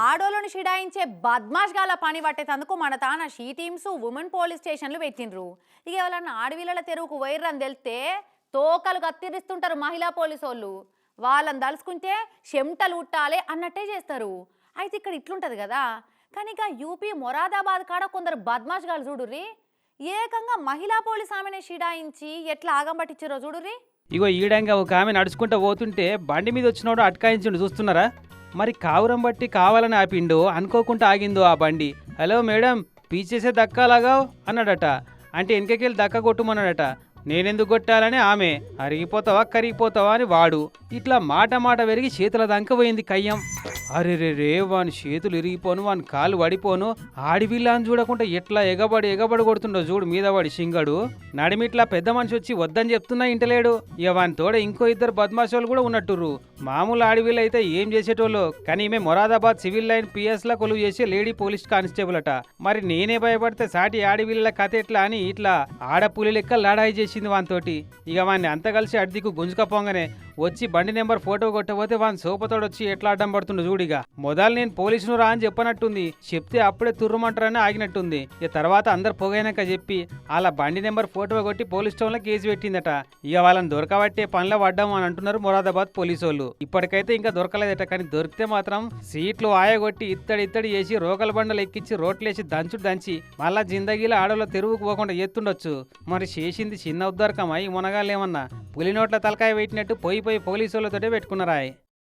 ఆడోళ్ళను షిడాయించే బద్మాష్ గాల పని పట్టేందుకు మన తాన షీ టీమ్స్ ఉమెన్ పోలీస్ స్టేషన్లు పెట్టిండ్రు. ఇక ఎవరన్నా ఆడవిల్లల తెరువుకు వైర్రని తెలితే తోకలు కత్తిరిస్తుంటారు మహిళా పోలీసు వాళ్ళు. వాళ్ళని దలుచుకుంటే చెమటలు ఉట్టాలి అన్నట్టే చేస్తారు. అయితే ఇక్కడ ఇట్లుంటది కదా. కానీ ఇక యూపీ మొరాదాబాద్ కాడ కొందరు బద్మాష్ గాలు చూడుర్రి, ఏకంగా మహిళా పోలీస్ ఆమెనే షిడాయించి ఎట్లా ఆగం పట్టించారో చూడుర్రి. ఇగో ఈడంగా ఒక ఆమె నడుచుకుంటూ పోతుంటే బండి మీద వచ్చినోడు అటకాయించుండు చూస్తున్నారా. మరి కావురం బట్టి కావాలని ఆపిండు, అనుకోకుండా ఆగిందో ఆ బండి. హలో మేడం, పీచేసే దక్కాలాగా అన్నాడట. అంటే వెనకకెళ్ళి దక్క కొట్టుమన్నాడట. నేనెందుకు కొట్టాలని ఆమె. అరిగిపోతావా కరిగిపోతావా అని వాడు. ఇట్లా మాట పెరిగి చేతుల దంక పోయింది కయ్యం. అరే రే వాని చేతులు ఇరిగిపోను, వాని కాలు పడిపోను. ఆడివిల్లాని చూడకుండా ఎట్లా ఎగబడి కొడుతుండో చూడు మీద వాడి సింగడు. నడిమిట్లా పెద్ద మనిషి వచ్చి వద్దని చెప్తున్నా ఇంటలేడు. ఇక వాని తోడ ఇంకో ఇద్దరు బద్మాషోళ్ళు కూడా ఉన్నట్టుర్రు. మామూలు ఆడివిల్ అయితే ఏం చేసేటోళ్ళు, కానీ ఈమె మొరాదాబాద్ సివిల్ లైన్ పిఎస్ లా కొలువు చేసే లేడీ పోలీస్ కానిస్టేబుల్ అట. మరి నేనే భయపడితే సాటి ఆడివిల్ల కథ ఎట్లా అని ఇట్లా ఆడపులి లెక్క లాడాయి చేసింది వానితోటి. ఇక వాడిని అంత కలిసి అడ్దికు గుంజుకపోగానే వచ్చి బండి నెంబర్ ఫోటో కొట్టబోతే వాని సోపతోడు వచ్చి ఎట్లా అడ్డం పడుతుండో చూడిగా. మొదలు నేను పోలీసును రా అని చెప్పనట్టుంది, చెప్తే అప్పుడే తుర్రుమంటారని ఆగినట్టుంది. ఇక తర్వాత అందరు పొగైనాక చెప్పి అలా బండి నెంబర్ ఫోటో కొట్టి పోలీస్ స్టేషన్ లో కేసు పెట్టిందట. ఇక వాళ్ళని దొరకబట్టే పనిలో పడ్డాము అని అంటున్నారు మొరాదాబాద్ పోలీసు వాళ్ళు. ఇప్పటికైతే ఇంకా దొరకలేదట, కానీ దొరికితే మాత్రం సీట్లు ఆయగొట్టి ఇత్తడి చేసి రోకల బండలు ఎక్కించి రోట్లేసి దంచి మళ్ళా జిందగీలో ఆడలో తెరువుకు పోకుండా ఎత్తుండొచ్చు. మరి చేసింది చిన్న ఉద్దరకమా ఈ మునగాలేమన్నా పులి నోట్ల తలకాయ పెట్టినట్టు పోయి పోలీసు వాళ్ళతోటే పెట్టుకున్నారా.